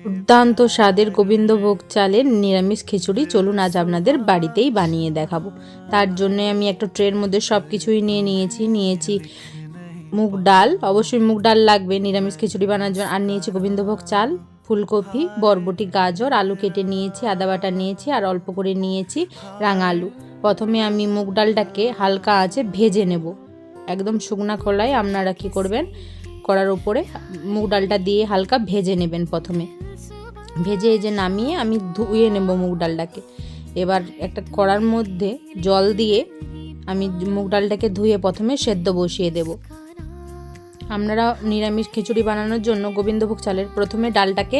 দুর্দান্ত স্বাদের গোবিন্দভোগ চালের নিরামিষ খিচুড়ি চলুন আজ আপনাদের বাড়িতেই বানিয়ে দেখাবো। তার জন্য আমি একটা ট্রের মধ্যে সব কিছুই নিয়েছি মুগ ডাল, অবশ্যই মুগ ডাল লাগবে নিরামিষ খিচুড়ি বানানোর জন্য। আর নিয়েছি গোবিন্দভোগ চাল, ফুলকপি, বরবটি, গাজর, আলু কেটে নিয়েছি, আদা বাটা নিয়েছি, আর অল্প করে নিয়েছি রাঙা আলু। প্রথমে আমি মুগ ডালটাকে হালকা আঁচে ভেজে নেব, একদম শুকনা খোলায়। আপনারা কি করবেন, কড়ার উপরে মুগ ডালটা দিয়ে হালকা ভেজে নেবেন। প্রথমে ভেজে এই যে নামিয়ে আমি ধুয়ে নেব মুগ ডালটাকে। এবার একটা কড়ার মধ্যে জল দিয়ে আমি মুগ ডালটাকে ধুয়ে প্রথমে সেদ্ধ বসিয়ে দেব। আপনারা নিরামিষ খিচুড়ি বানানোর জন্য গোবিন্দভোগ চালের প্রথমে ডালটাকে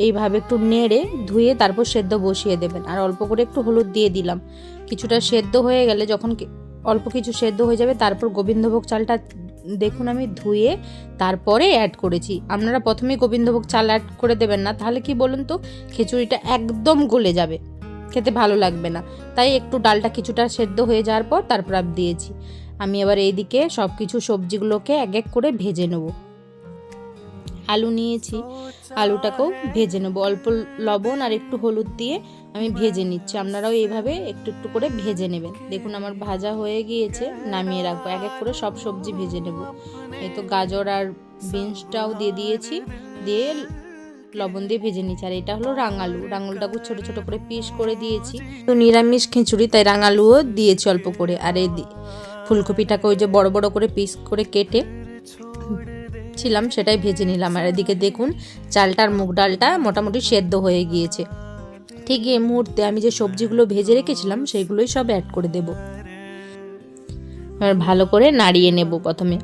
এইভাবে একটু নেড়ে ধুয়ে তারপর সেদ্ধ বসিয়ে দেবেন। আর অল্প করে একটু হলুদ দিয়ে দিলাম। কিছুটা সেদ্ধ হয়ে গেলে, যখন অল্প কিছু সেদ্ধ হয়ে যাবে, তারপর গোবিন্দভোগ চালটা দেখুন আমি ধুয়ে তারপরে অ্যাড করেছি। আপনারা প্রথমে গোবিন্দভোগ চাল অ্যাড করে দেবেন না, তাহলে কি বলুন তো, খিচুড়িটা একদম গলে যাবে, খেতে ভালো লাগবে না। তাই একটু ডালটা কিছুটা সেদ্ধ হয়ে যাওয়ার পর তারপর দিয়েছি। আমি এবার এইদিকে সব কিছু সবজিগুলোকে এক এক করে ভেজে নেব। আলু নিয়েছি, আলুটাকেও ভেজে নেব। অল্প লবণ আর একটু হলুদ দিয়ে আমি ভেজে নিচ্ছি। আপনারাও এইভাবে একটু একটু করে ভেজে নেবেন। দেখুন আমার ভাজা হয়ে গিয়েছে, নামিয়ে রাখবো। এক এক করে সব সবজি ভেজে নেব। এই তো গাজর আর বিনসটাও দিয়ে দিয়েছি, দিয়ে লবণ দিয়ে ভেজে নিচ্ছি। আর এটা হলো রাঙালু, রাঙালুটাকে ছোট ছোট করে পিস করে দিয়েছি। তো নিরামিষ খিচুড়ি তাই রাঙালুও দিয়েছি অল্প করে। আর এই ফুলকপিটাকে ওই যে বড় বড় করে পিস করে কেটে ছিলাম, সেটাই ভেজে নিলাম। আর এদিকে দেখুন চালটার মুগ ডালটা মোটামুটি সেদ্ধ হয়ে গিয়েছে। ঠিক এই মুহূর্তে আমি যে সবজিগুলো ভেজে রেখেছিলাম সেইগুলোই সব অ্যাড করে দেব। এবার ভালো করে নাড়িয়ে নেব প্রথমে,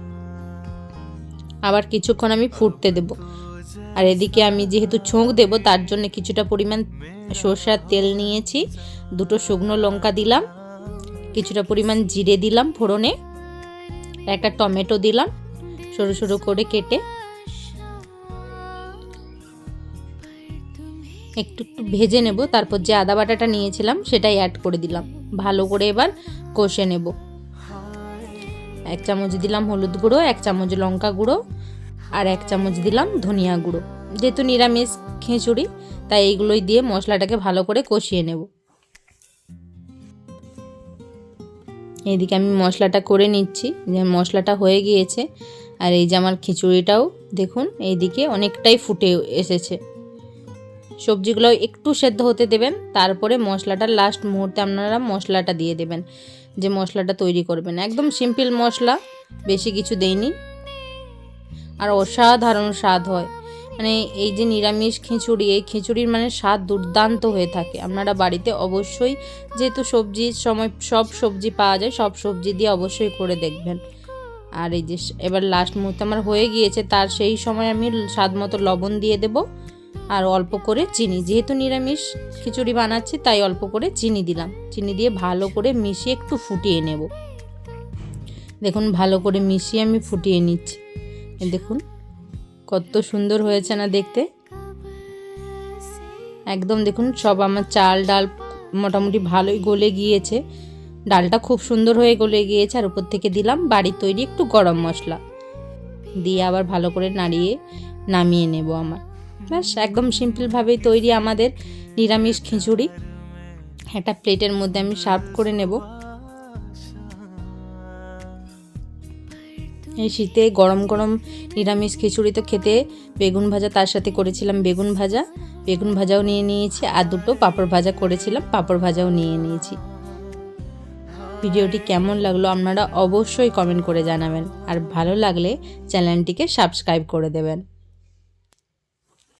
আবার কিছুক্ষণ আমি ফুটতে দেব। আর এদিকে আমি যেহেতু ছোঁক দেব, তার জন্য কিছুটা পরিমাণ সরষের তেল নিয়েছি, দুটো শুকনো লঙ্কা দিলাম, কিছুটা পরিমাণ জিরে দিলাম ফোড়নে, একটা টমেটো দিলাম সরু সরু করে কেটে। একটু একটু ভেজে নেব। তারপর যে আদা বাটাটা নিয়েছিলাম সেটাই অ্যাড করে দিলাম। ভালো করে এবার কষে নেব। 1 চামচ দিলাম হলুদ গুঁড়ো, 1 চামচ লঙ্কা গুঁড়ো, আর 1 চামচ দিলাম ধনিয়া গুঁড়ো। যেহেতু নিরামিষ খিচুড়ি তাই এইগুলোই দিয়ে মশলাটাকে ভালো করে কষিয়ে নেব। এইদিকে আমি মশলাটা করে নিচ্ছি, যে মশলাটা হয়ে গিয়েছে। আর এই যে আমার খিচুড়িটাও দেখুন এইদিকে অনেকটাই ফুটে এসেছে। সবজিগুলো একটু সেদ্ধ হতে দেবেন, তারপরে মশলাটা লাস্ট মুহূর্তে আপনারা মশলাটা দিয়ে দেবেন, যে মশলাটা তৈরি করবেন। একদম সিম্পল মশলা, বেশি কিছু দেইনি। আর অসাধারণ স্বাদ হয়। মানে এই যে নিরামিষ খিচুড়ি, এই খিচুড়ির মানে স্বাদ দুর্দান্ত হয়ে থাকে। আপনারা বাড়িতে অবশ্যই, যেহেতু সবজির সময় সব সবজি পাওয়া যায়, সব সবজি দিয়ে অবশ্যই করে দেখবেন। আর এই যে এবার লাস্ট মুহূর্তে আমার হয়ে গিয়েছে, তার সেই সময় আমি স্বাদ মতো লবণ দিয়ে দেব, আর অল্প করে চিনি। যেহেতু নিরামিষ খিচুড়ি বানাচ্ছি তাই অল্প করে চিনি দিলাম। চিনি দিয়ে ভালো করে মিশিয়ে একটু ফুটিয়ে নেব। দেখুন ভালো করে মিশিয়ে আমি ফুটিয়ে নিচ্ছি। দেখুন কত সুন্দর হয়েছে না দেখতে। একদম দেখুন সব আমার চাল ডাল মোটামুটি ভালোই গলে গিয়েছে, ডালটা খুব সুন্দর হয়ে গলে গিয়েছে। আর উপর থেকে দিলাম বাড়ির তৈরি একটু গরম মশলা দিয়ে আবার ভালো করে নাড়িয়ে নামিয়ে নেব। আমার ব্যাস একদম সিম্পলভাবেই তৈরি আমাদের নিরামিষ খিচুড়ি। একটা প্লেটের মধ্যে আমি সার্ভ করে নেব। এই শীতে গরম গরম নিরামিষ খিচুড়ি তো খেতে বেগুন ভাজা, তার সাথে করেছিলাম বেগুন ভাজাও নিয়ে নিয়েছি। আর দুটো পাঁপড় ভাজা করেছিলাম, পাঁপড় ভাজাও নিয়ে নিয়েছি। ভিডিওটি কেমন লাগলো আপনারা অবশ্যই কমেন্ট করে জানাবেন। আর ভালো লাগলে চ্যানেলটিকে সাবস্ক্রাইব করে দেবেন।